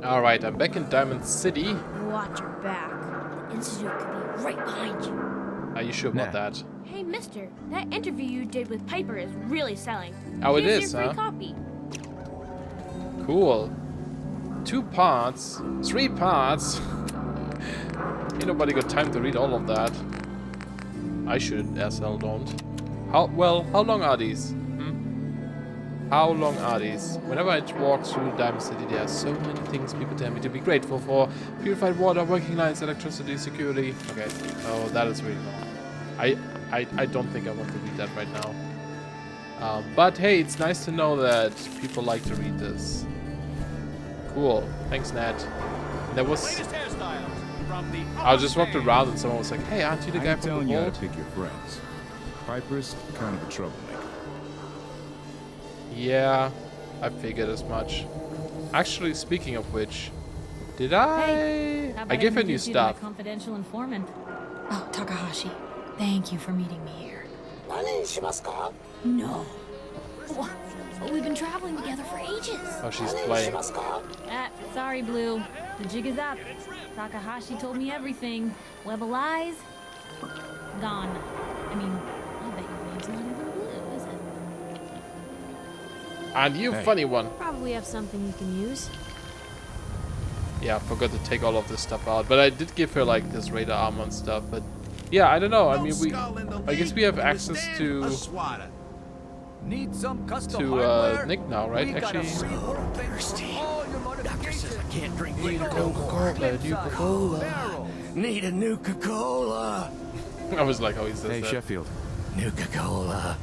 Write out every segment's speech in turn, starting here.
Alright, I'm back in Diamond City. Watch your back. The institute could be right behind you. Are you sure about that? Hey, mister, that interview you did with Piper is really selling. Oh, it Here's is, your free huh? copy. Cool. 2 parts. 3 parts. Ain't nobody got time to read all of that. I should, as hell don't. How long are these? How long are these? Whenever I walk through Diamond City, there are so many things people tell me to be grateful for. Purified water, working lines, electricity, security. Okay. Oh, that is really long. I don't think I want to read that right now. But hey, it's nice to know that people like to read this. Cool. Thanks, Nat. There was... I just walked around and someone was like, hey, aren't you the guy from the telling you how vault? to pick your friends. Piper's kind of a troublemaker. Yeah, I figured as much. Actually, speaking of which, did I... Hey, I gave her new stuff. Confidential informant. Oh, Takahashi, thank you for meeting me here. No. What? We've been traveling together for ages. Oh, she's playing. Sorry, Blue. The jig is up. Takahashi told me everything. Web of lies, gone. I mean, I bet your name's not even Blue, is it? And you, Hey. funny one. Probably have something you can use. Yeah, I forgot to take all of this stuff out. But I did give her, like, this radar armor and stuff. But, yeah, I don't know. I mean, I guess we have access to... Need some custom to hardware? Nick now, right? We got a Actually, free world thing for all your modifications. I can't drink Coca-Cola. Need a Nuka-Cola. I was like, oh, he says Hey, that. Sheffield, Nuka-Cola.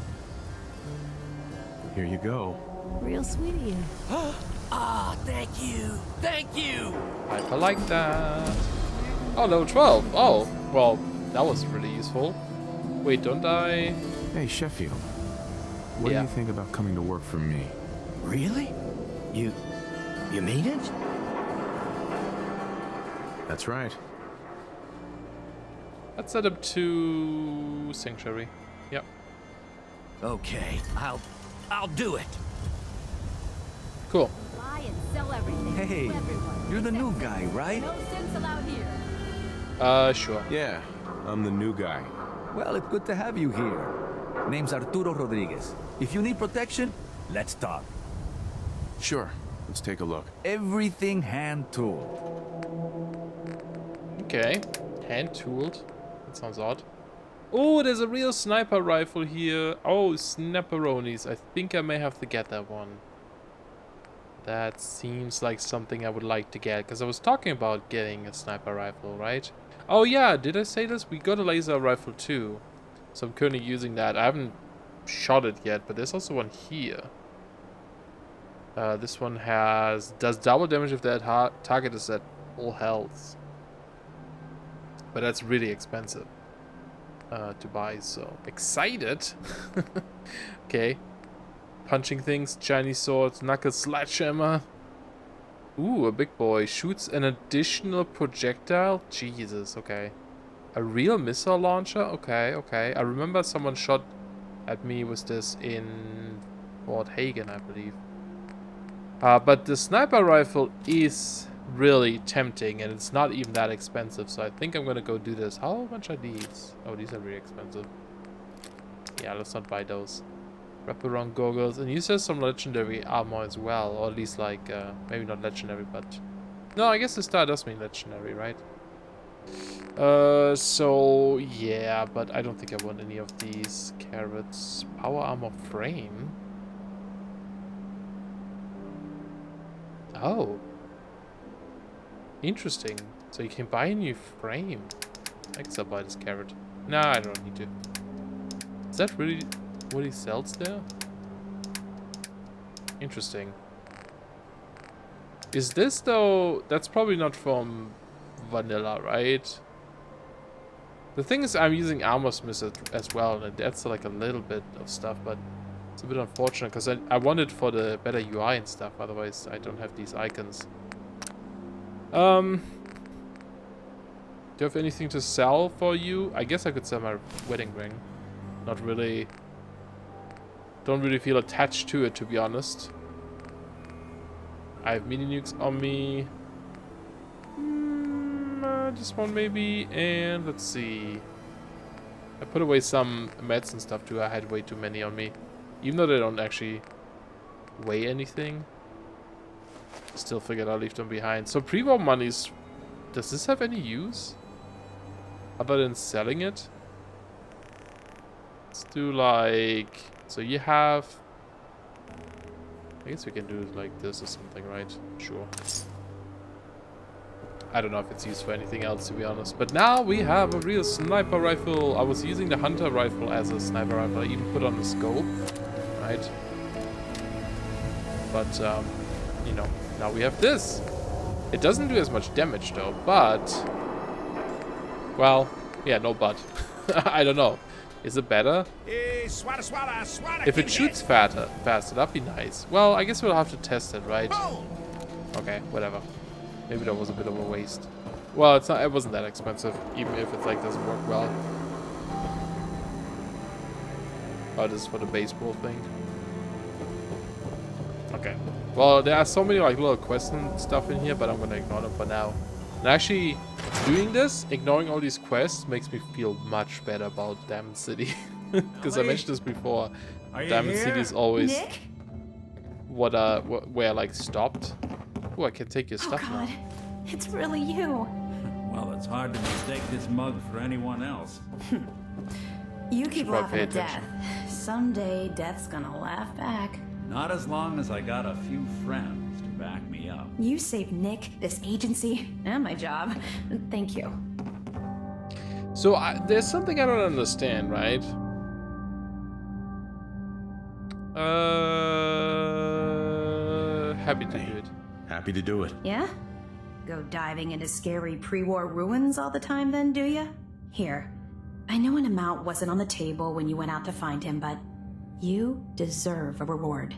here you go. Real sweet of you. Ah, thank you. Thank you. I like that. Oh, level 12. Oh, well, that was really useful. Wait, don't I... Hey, Sheffield, what Yeah. do you think about coming to work for me? Really? You mean it? That's right. Let's set up to Sanctuary. Yep. Okay, I'll do it. Cool. Buy and sell everything. Hey, to everyone. you're the new guy, right? No sense allowed here. Sure. Yeah, I'm the new guy. Well, it's good to have you here. Name's Arturo Rodriguez. If you need protection, let's talk. Sure, let's take a look. Everything hand-tooled. Okay. Hand-tooled. That sounds odd. Oh, there's a real sniper rifle here. Oh, snapperonis. I think I may have to get that one. That seems like something I would like to get, because I was talking about getting a sniper rifle, right? Oh yeah, did I say this? We got a laser rifle too. So I'm currently using that. I haven't shot it yet, but there's also one here. This one does double damage if that target is at full health. But that's really expensive to buy, so excited. Okay. Punching things, Chinese swords, knuckle sledgehammer. Ooh, a big boy. Shoots an additional projectile? Jesus, okay. A real missile launcher? Okay, okay. I remember someone shot at me with this in Fort Hagen, I believe. But the sniper rifle is really tempting, and it's not even that expensive, so I think I'm gonna go do this. How much are these? Oh, these are really expensive. Yeah, let's not buy those. Wraparound goggles, and you said some legendary armor as well, or at least like, maybe not legendary, but... No, I guess the star does mean legendary, right? So, yeah, but I don't think I want any of these carrots. Power armor frame? Oh. Interesting. So you can buy a new frame. I guess I'll buy this carrot. Nah, I don't need to. Is that really what he sells there? Interesting. Is this though... That's probably not from Vanilla, right? The thing is, I'm using Armor Smith as well, and that's like a little bit of stuff, but it's a bit unfortunate because I want it for the better UI and stuff, otherwise I don't have these icons. Do you have anything to sell for you? I guess I could sell my wedding ring. Not really. Don't really feel attached to it, to be honest. I have mini nukes on me. this one maybe. And let's see. I put away some meds and stuff too. I had way too many on me. Even though they don't actually weigh anything. Still figured I'll leave them behind. So pre-war monies. Does this have any use? Other than selling it? Let's do like... So you have... I guess we can do it like this or something, right? Sure. I don't know if it's used for anything else, to be honest. But now we have a real sniper rifle. I was using the hunter rifle as a sniper rifle. I even put on the scope, right? But, you know, now we have this. It doesn't do as much damage, though, but... Well, yeah, no but. I don't know. Is it better? If it shoots faster, that'd be nice. Well, I guess we'll have to test it, right? Okay, whatever. Maybe that was a bit of a waste. Well, it's not. It wasn't that expensive, even if it like doesn't work well. Oh, this is for the baseball thing. Okay. Well, there are so many like little quests and stuff in here, but I'm gonna ignore them for now. And actually, doing this, ignoring all these quests, makes me feel much better about Diamond City. Because I mentioned this before. Diamond City is always Nick? where I like stopped. Oh, I can take your stuff God, now. it's really you. Well, it's hard to mistake this mug for anyone else. You keep Should probably laughing at pay death. Someday, death's gonna laugh back. Not as long as I got a few friends to back me up. You saved Nick, this agency, and my job. Thank you. So there's something I don't understand, right? Happy to do it. Happy to do it. Yeah? Go diving into scary pre-war ruins all the time then, do ya? Here, I know an amount wasn't on the table when you went out to find him, but you deserve a reward.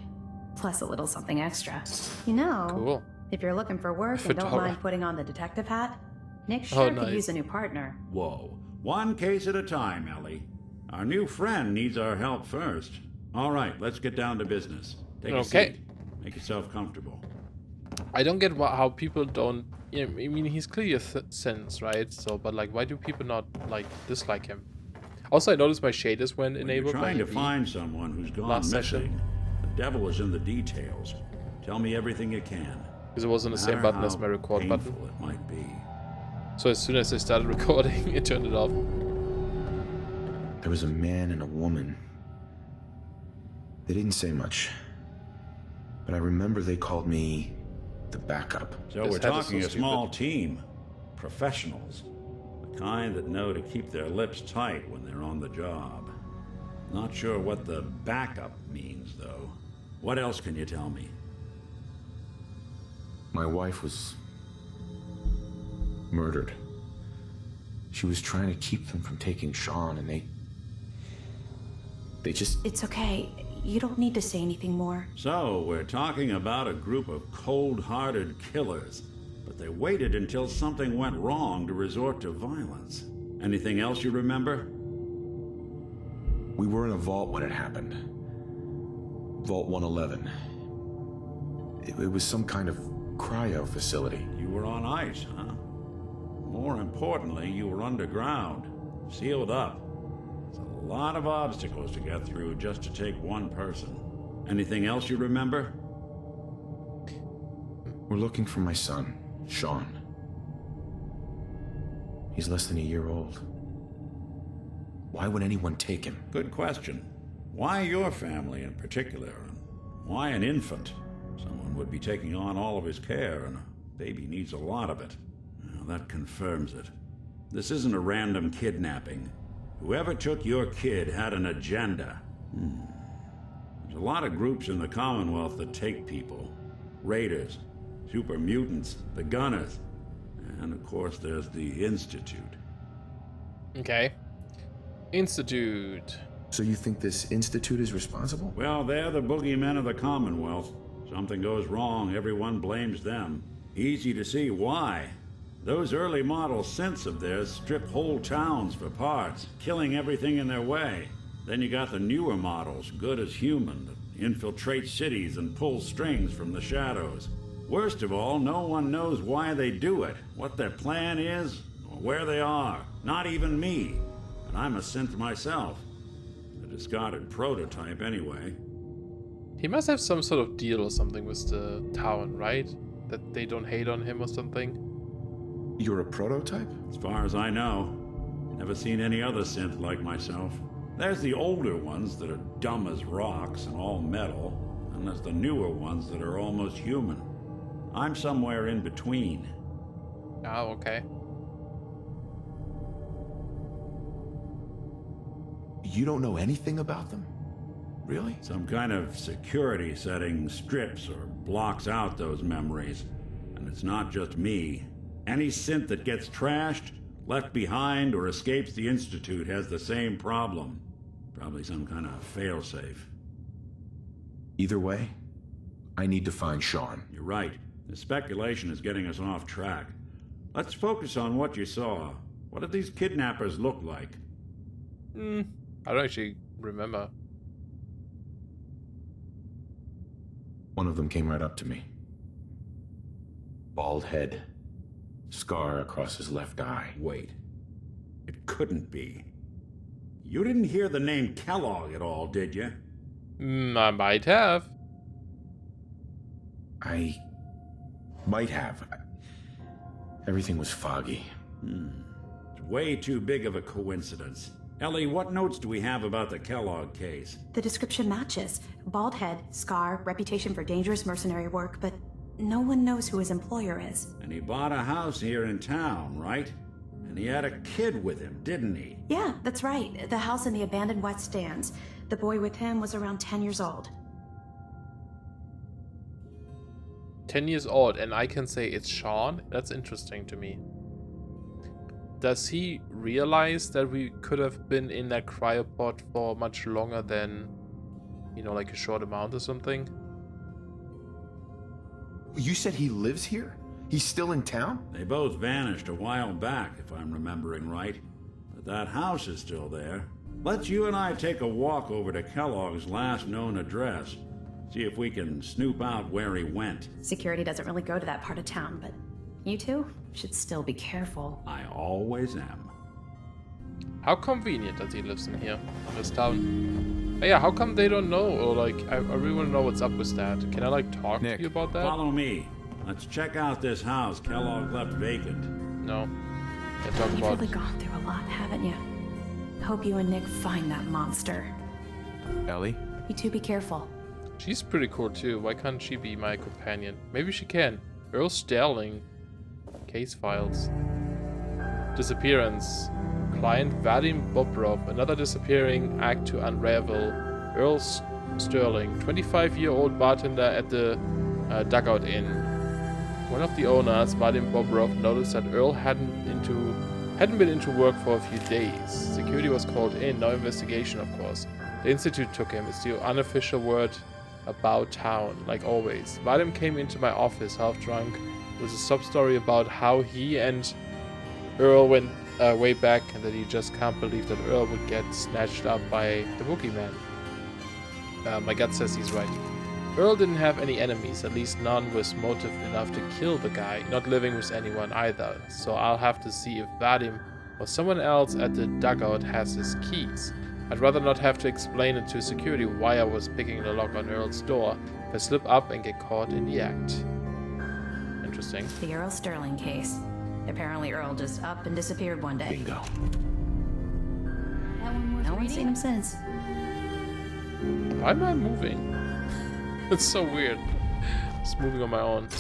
Plus a little something extra. You know, Cool. if you're looking for work and don't Fedora. mind putting on the detective hat, Nick sure could nice. use a new partner. Whoa. One case at a time, Ellie. Our new friend needs our help first. All right, let's get down to business. Take a Okay. seat. Make yourself comfortable. I don't get how people don't. Yeah, I mean, he's clearly a sense, right? So, but like, why do people not like dislike him? Also, I noticed my shaders went When you're enabled. trying to by find someone who's gone last missing. session. The devil is in the details. Tell me everything you can. because it was on the No same matter button as how my record button. painful it might be. So as soon as I started recording, it turned it off. There was a man and a woman. They didn't say much, but I remember they called me the backup. So This we're head is so talking a small stupid. team. Professionals. The kind that know to keep their lips tight when they're on the job. Not sure what the backup means, though. What else can you tell me? My wife was murdered. She was trying to keep them from taking Sean, and they just... It's okay. You don't need to say anything more. So, we're talking about a group of cold-hearted killers. But they waited until something went wrong to resort to violence. Anything else you remember? We were in a vault when it happened. Vault 111. It was some kind of cryo facility. You were on ice, huh? More importantly, you were underground, sealed up. It's a lot of obstacles to get through just to take one person. Anything else you remember? We're looking for my son, Sean. He's less than a year old. Why would anyone take him? Good question. Why your family in particular? And why an infant? Someone would be taking on all of his care, and a baby needs a lot of it. Well, that confirms it. This isn't a random kidnapping. Whoever took your kid had an agenda. There's a lot of groups in the Commonwealth that take people. Raiders, super mutants, the Gunners, and of course there's the Institute. Okay. Institute. So you think this institute is responsible? Well, they're the boogeymen of the Commonwealth. Something goes wrong, everyone blames them. Easy to see why. Those early model synths of theirs strip whole towns for parts, killing everything in their way. Then you got the newer models, good as human, that infiltrate cities and pull strings from the shadows. Worst of all, no one knows why they do it, what their plan is, where they are. Not even me. And I'm a synth myself. A discarded prototype anyway. He must have some sort of deal or something with the town, right? That they don't hate on him or something. You're a prototype? As far as I know. Never seen any other synth like myself. There's the older ones that are dumb as rocks and all metal. And there's the newer ones that are almost human. I'm somewhere in between. Oh, okay. You don't know anything about them? Really? Some kind of security setting strips or blocks out those memories. And it's not just me. Any synth that gets trashed, left behind, or escapes the Institute has the same problem. Probably some kind of failsafe. Either way, I need to find Sean. You're right. The speculation is getting us off track. Let's focus on what you saw. What did these kidnappers look like? I don't actually remember. One of them came right up to me. Bald head. Scar across his left eye. Wait. It couldn't be. You didn't hear the name Kellogg at all, did you? I might have. I might have. Everything was foggy. It's way too big of a coincidence. Ellie, what notes do we have about the Kellogg case? The description matches. Bald head, scar, reputation for dangerous mercenary work, but no one knows who his employer is. And he bought a house here in town, right? And he had a kid with him, didn't he? Yeah, that's right. The house in the abandoned West Stands. The boy with him was around 10 years old. 10 years old, and I can say it's Sean? That's interesting to me. Does he realize that we could have been in that cryopod for much longer than, you know, like a short amount or something? You said he lives here? He's still in town? They both vanished a while back, if I'm remembering right. But that house is still there. Let's you and I take a walk over to Kellogg's last known address. See if we can snoop out where he went. Security doesn't really go to that part of town, but you two should still be careful. I always am. How convenient that he lives in here, in this town. But yeah, how come they don't know? Or like, I really want to know what's up with that. Can I like talk Nick, to you about that? Follow me. Let's check out this house Kellogg left vacant. No. Can't talk You've about really gone through a lot, haven't you? Hope you and Nick find that monster. Ellie? You two be careful. She's pretty cool too. Why can't she be my companion? Maybe she can. Earl Sterling. Case files. Disappearance. Client Vadim Bobrov. Another disappearing act to unravel. Earl Sterling. 25-year-old bartender at the Dugout Inn. One of the owners, Vadim Bobrov, noticed that Earl hadn't been into work for a few days. Security was called in. No investigation, of course. The Institute took him. It's the unofficial word about town, like always. Vadim came into my office half drunk with a sob story about how he and Earl went way back and that he just can't believe that Earl would get snatched up by the boogeyman. My gut says he's right. Earl didn't have any enemies, at least none with motive enough to kill the guy, not living with anyone either, so I'll have to see if Vadim or someone else at the dugout has his keys. I'd rather not have to explain it to security why I was picking the lock on Earl's door if I slip up and get caught in the act. Interesting. The Earl Sterling case. Apparently Earl just up and disappeared one day. Bingo. That one worth No one's seen reading? him since. Why am I moving? It's so weird. Just moving on my own.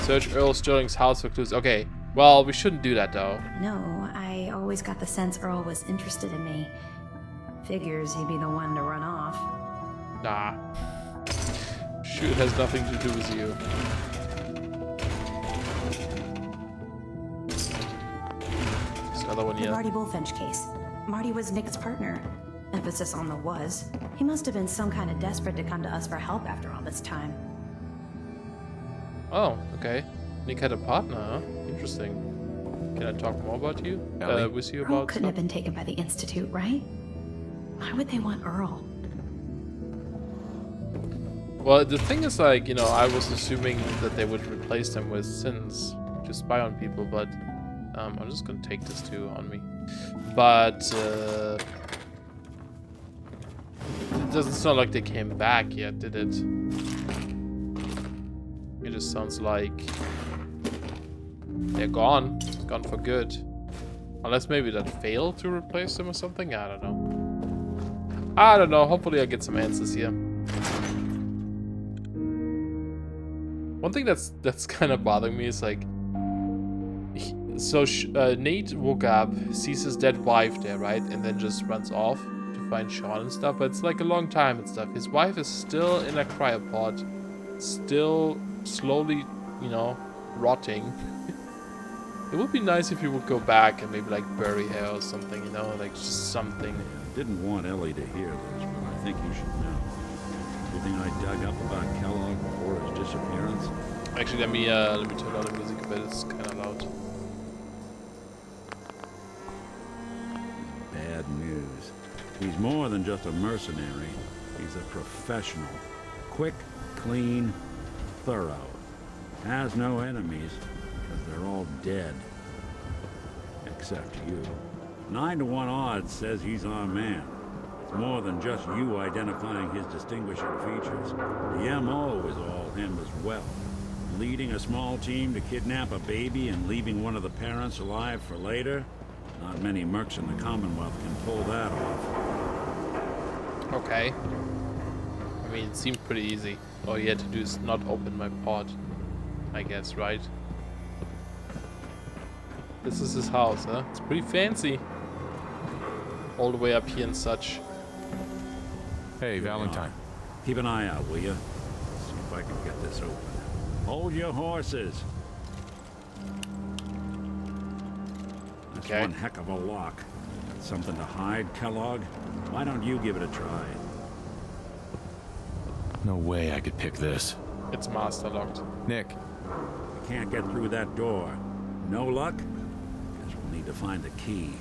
Search Earl Sterling's house for clues. Okay, well, we shouldn't do that though. No, I always got the sense Earl was interested in me. Figures he'd be the one to run off. Nah. Sure, it has nothing to do with you. There's another one The here. Marty Bullfinch case. Marty was Nick's partner. Emphasis on the was. He must have been some kind of desperate to come to us for help after all this time. Oh, okay. Nick had a partner, huh? Interesting. Can I talk more about you? Ellie? With you Earl about couldn't have been taken by the Institute, right? Why would they want Earl? Well, the thing is, like, you know, I was assuming that they would replace them with sins to spy on people, but I'm just gonna take this too on me. But it's not like they came back yet, did it? It just sounds like they're gone. Gone for good. Unless maybe that failed to replace them or something? I don't know. I don't know. Hopefully I get some answers here. One thing that's kind of bothering me is like... Nate woke up, sees his dead wife there, right? And then just runs off to find Sean and stuff. But it's like a long time and stuff. His wife is still in a cryopod. Still slowly, you know, rotting. It would be nice if you would go back and maybe like bury her or something, you know, like just something. Didn't want Ellie to hear this, but I think you should know. Everything I dug up about Kellogg before his disappearance. Actually, let me turn on the music a bit. It's kind of loud. Bad news. He's more than just a mercenary. He's a professional. Quick, clean, thorough. Has no enemies, because they're all dead. Except you. 9 to 1 odds says he's our man. It's more than just you identifying his distinguishing features. The MO is all him as well. Leading a small team to kidnap a baby and leaving one of the parents alive for later? Not many mercs in the Commonwealth can pull that off. Okay. I mean, it seemed pretty easy. All he had to do is not open my pod, I guess, right? This is his house, huh? It's pretty fancy. All the way up here and such. Hey, Valentine. Keep an eye out, will you? See if I can get this open. Hold your horses. That's Okay. one heck of a lock. Got something to hide, Kellogg? Why don't you give it a try? No way I could pick this. It's master locked. Nick. You can't get through that door. No luck? Guess we'll need to find the key.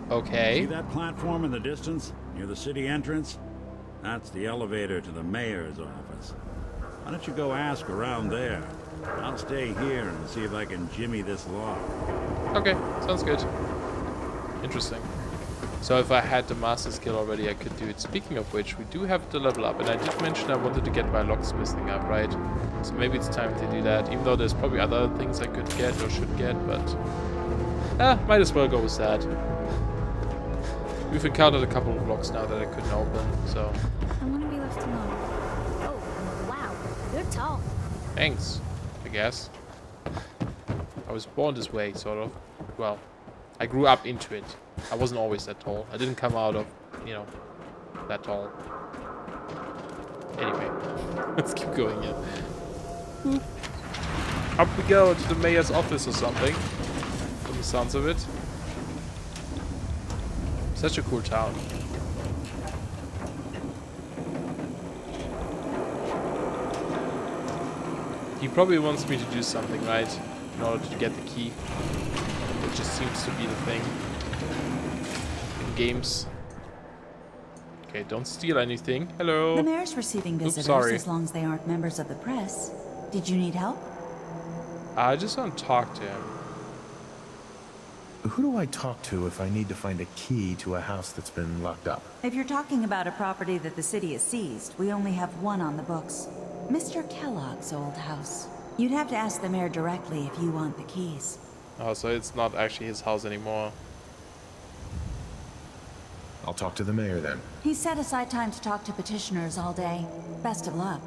See Okay. that platform in the distance, near the city entrance? That's the elevator to the mayor's office. Why don't you go ask around there? I'll stay here and see if I can jimmy this lock. Okay, sounds good. Interesting. So if I had the master skill already, I could do it. Speaking of which, we do have the level up, and I did mention I wanted to get my locksmith thing up, right? So maybe it's time to do that, even though there's probably other things I could get or should get, but... might as well go with that. We've encountered a couple of blocks now that I couldn't open, so... I want to be left alone. Oh, wow. You're tall. Thanks, I guess. I was born this way, sort of. Well, I grew up into it. I wasn't always that tall. I didn't come out of, you know, that tall. Anyway, let's keep going here. Boop. Up we go to the mayor's office or something, from the sounds of it. Such a cool town. He probably wants me to do something, right? In order to get the key. It just seems to be the thing. In games. Okay, don't steal anything. Hello. The mayor's receiving visitors sorry. as long as they aren't members of the press. Did you need help? I just want to talk to him. Who do I talk to if I need to find a key to a house that's been locked up? If you're talking about a property that the city has seized, we only have one on the books. Mr. Kellogg's old house. You'd have to ask the mayor directly if you want the keys. Oh, so it's not actually his house anymore. I'll talk to the mayor then. He set aside time to talk to petitioners all day. Best of luck.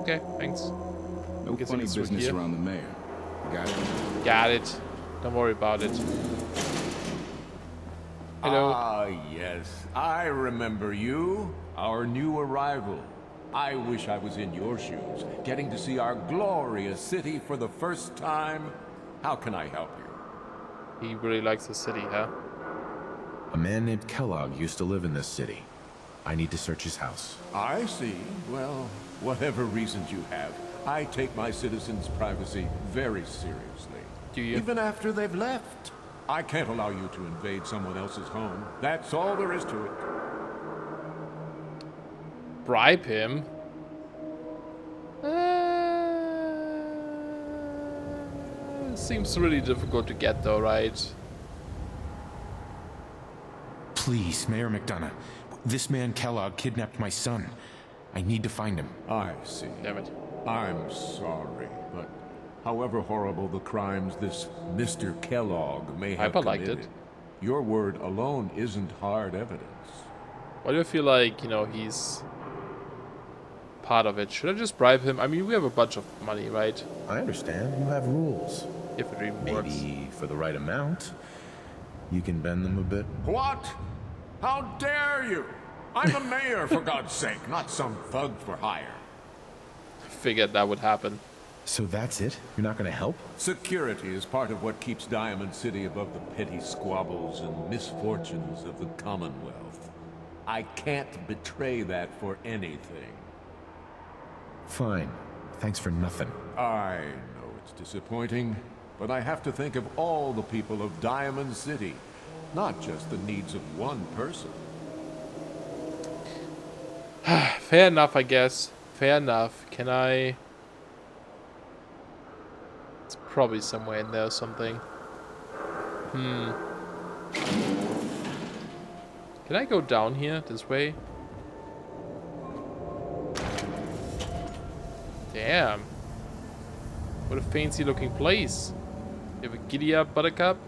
Okay, thanks. No Guess funny it's through business here. around the mayor. Got it. Got it. Don't worry about it. Hello. Ah, yes. I remember you. Our new arrival. I wish I was in your shoes, getting to see our glorious city for the first time. How can I help you? He really likes the city, huh? A man named Kellogg used to live in this city. I need to search his house. I see. Well, whatever reasons you have, I take my citizens' privacy very seriously. Do you? Even after they've left. I can't allow you to invade someone else's home. That's all there is to it. Bribe him? seems really difficult to get though, right? Please, Mayor McDonough. This man Kellogg kidnapped my son. I need to find him. I see. Damn it. I'm sorry, but however horrible the crimes this Mr. Kellogg may have committed, your word alone isn't hard evidence. Why do I feel like, you know, he's part of it? Should I just bribe him? I mean, we have a bunch of money, right? I understand. You have rules. If it even works. Maybe for the right amount, you can bend them a bit. What? How dare you? I'm the mayor, for God's sake, not some thug for hire. Figured that would happen. So that's it? You're not going to help? Security is part of what keeps Diamond City above the petty squabbles and misfortunes of the Commonwealth. I can't betray that for anything. Fine. Thanks for nothing. I know it's disappointing, but I have to think of all the people of Diamond City, not just the needs of one person. Fair enough, I guess. Fair enough. Can I... It's probably somewhere in there or something. Can I go down here this way? Damn. What a fancy looking place. You have a giddy up, Buttercup?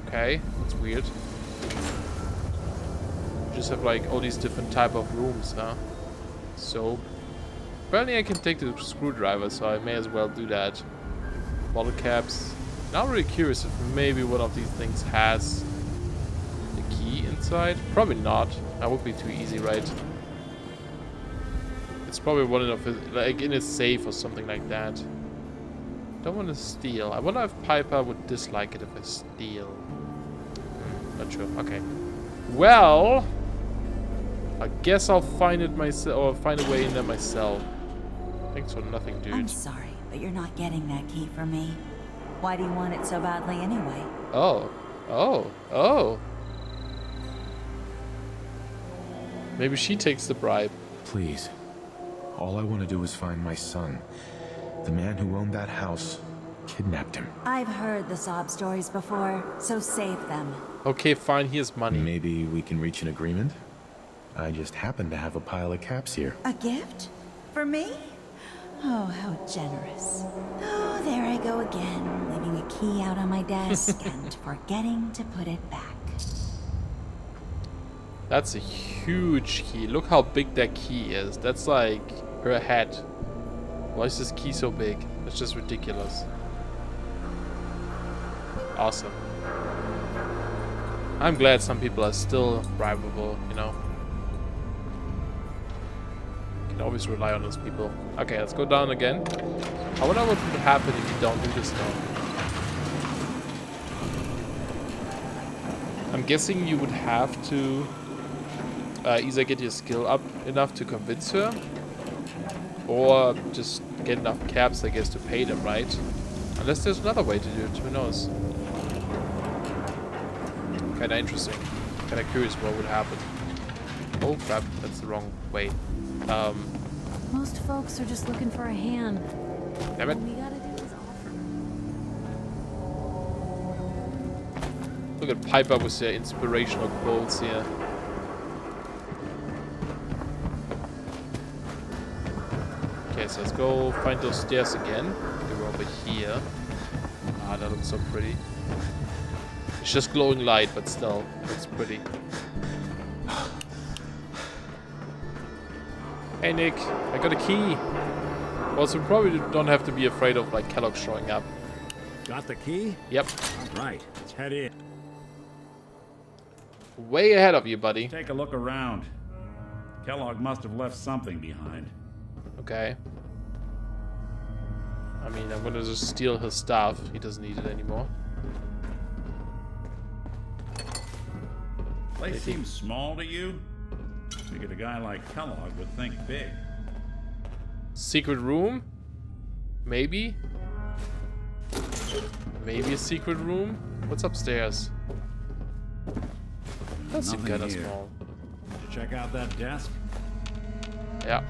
Okay, that's weird. You just have like all these different type of rooms, huh? So apparently I can take the screwdriver, so I may as well do that. Bottle caps. Now I'm really curious if maybe one of these things has the key inside. Probably not. That would be too easy, right? It's probably one of it, like in a safe or something like that. Don't want to steal. I wonder if Piper would dislike it if I steal. Not sure. Okay. Well, I guess I'll find it myself, or find a way in there myself. Thanks for nothing, dude. I'm sorry, but you're not getting that key from me. Why do you want it so badly anyway? Oh. Oh. Oh. Maybe she takes the bribe. Please. All I want to do is find my son. The man who owned that house kidnapped him. I've heard the sob stories before, so save them. Okay, fine. Here's money. Maybe we can reach an agreement? I just happen to have a pile of caps here. A gift? For me? Oh, how generous. Oh, there I go again, leaving a key out on my desk and forgetting to put it back. That's a huge key. Look how big that key is. That's like her head. Why is this key so big? It's just ridiculous. Awesome. I'm glad some people are still bribable, you know. Can always rely on those people. Okay, let's go down again. I wonder what would happen if you don't do this now. I'm guessing you would have to either get your skill up enough to convince her, or just get enough caps, I guess, to pay them, right? Unless there's another way to do it, who knows? Kinda interesting. Kinda curious what would happen. Oh crap, that's the wrong way. Most folks are just looking for a hand. Damn it. All we gotta do is offer. Look at Piper with their inspirational quotes here. Okay, so let's go find those stairs again. They were over here. Ah, that looks so pretty. It's just glowing light, but still, looks pretty. Hey Nick, I got a key. Also, we probably don't have to be afraid of like Kellogg showing up. Got the key? Yep. Right, let's head in. Way ahead of you, buddy. Take a look around. Kellogg must have left something behind. Okay. I mean, I'm gonna just steal his stuff. He doesn't need it anymore. Place seems small to you? Figured a guy like Kellogg would think big. Secret room? Maybe? Maybe a secret room? What's upstairs? That seems kinda small. Did you check out that desk? Yeah.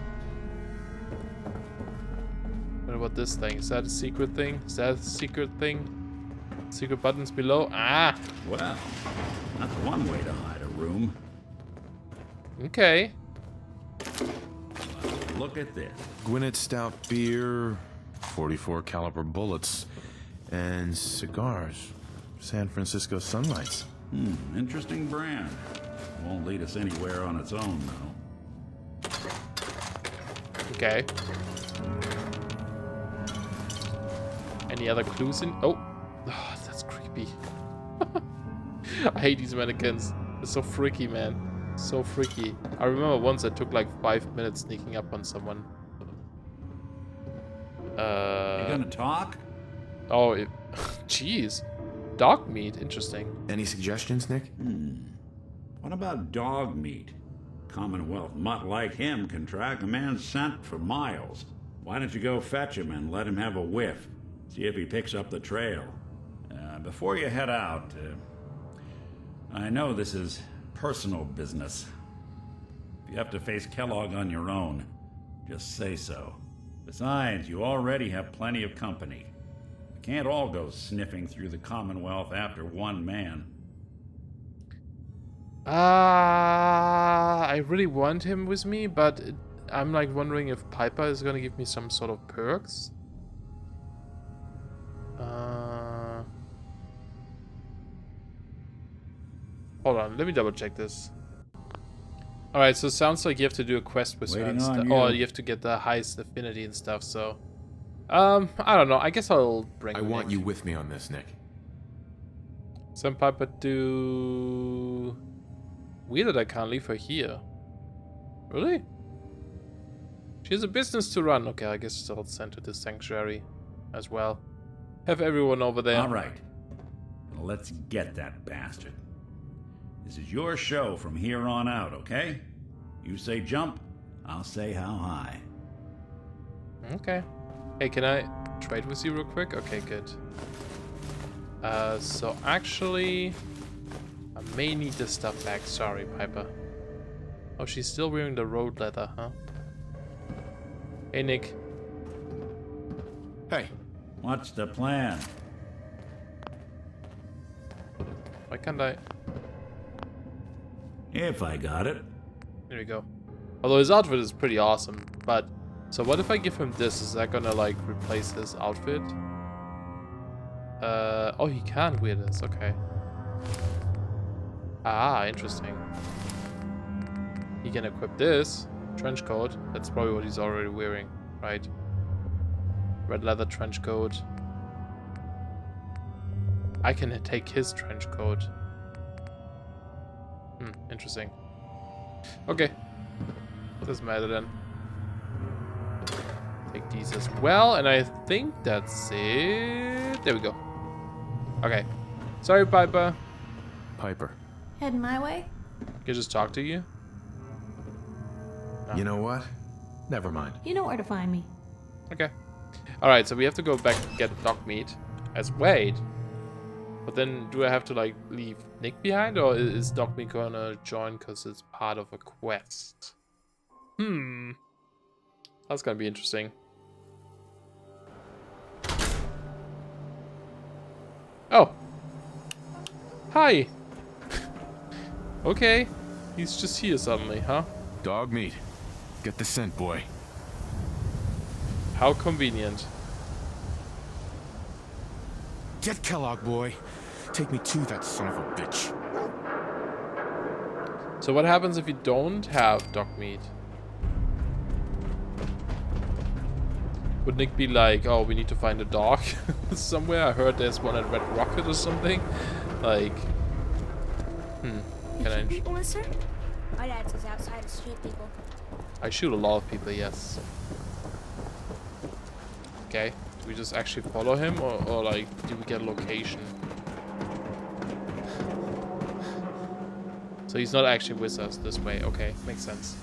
But about this thing? Is that a secret thing? Is that a secret thing? Secret buttons below? Ah! Well, that's one way to hide a room. Okay. Look at this. Gwinnett Stout beer, 44 caliber bullets, and cigars. San Francisco Sunlights. Interesting brand. Won't lead us anywhere on its own, though. Okay. Any other clues in? Oh, that's creepy. I hate these mannequins. They're so freaky, man. So freaky. I remember once I took like 5 minutes sneaking up on someone. You gonna talk? Oh, jeez. Dog meat, interesting. Any suggestions, Nick? What about dog meat? Commonwealth mutt like him can track a man's scent for miles. Why don't you go fetch him and let him have a whiff? See if he picks up the trail. Before you head out, I know this is personal business. If you have to face Kellogg on your own, just say so. Besides, you already have plenty of company. We can't all go sniffing through the Commonwealth after one man. I really want him with me, but I'm like wondering if Piper is gonna give me some sort of perks. Hold on, let me double check this. Alright, so it sounds like you have to do a quest with her and stuff. Or you have to get the highest affinity and stuff, so... I don't know, I guess I'll bring I want you with me on this, Nick. Some Piper do... Weird that I can't leave her here. Really? She has a business to run. Okay, I guess I'll send her to the sanctuary as well. Have everyone over there. All right. Let's get that bastard. This is your show from here on out, okay? You say jump, I'll say how high. Okay. Hey, can I trade with you real quick? Okay, good. So actually... I may need this stuff back. Sorry, Piper. Oh, she's still wearing the road leather, huh? Hey, Nick. Hey. What's the plan? Why can't I? If I got it. There we go. Although his outfit is pretty awesome, but... So what if I give him this? Is that gonna, like, replace his outfit? Oh, he can wear this. Okay. Ah, interesting. He can equip this trench coat. That's probably what he's already wearing, right? Red leather trench coat. I can take his trench coat. Interesting. Okay. Doesn't matter then. Take these as well, and I think that's it. There we go. Okay. Sorry, Piper. Piper. Heading my way? Can I just talk to you? No. You know what? Never mind. You know where to find me. Okay. Alright, so we have to go back and get dog meat as Wade. But then do I have to like leave Nick behind, or is dog meat gonna join because it's part of a quest? That's gonna be interesting. Oh. Hi. Okay. He's just here suddenly, huh? Dog meat. Get the scent, boy. How convenient. Get Kellogg, boy. Take me to that son of a bitch. So what happens if you don't have dog meat? Would Nick be like, oh, we need to find a dog somewhere? I heard there's one at Red Rocket or something. Like, can I... People, mister? My dad says outside to shoot people. I shoot a lot of people, yes. Okay, do we just actually follow him, or like, do we get a location? So he's not actually with us this way. Okay, makes sense.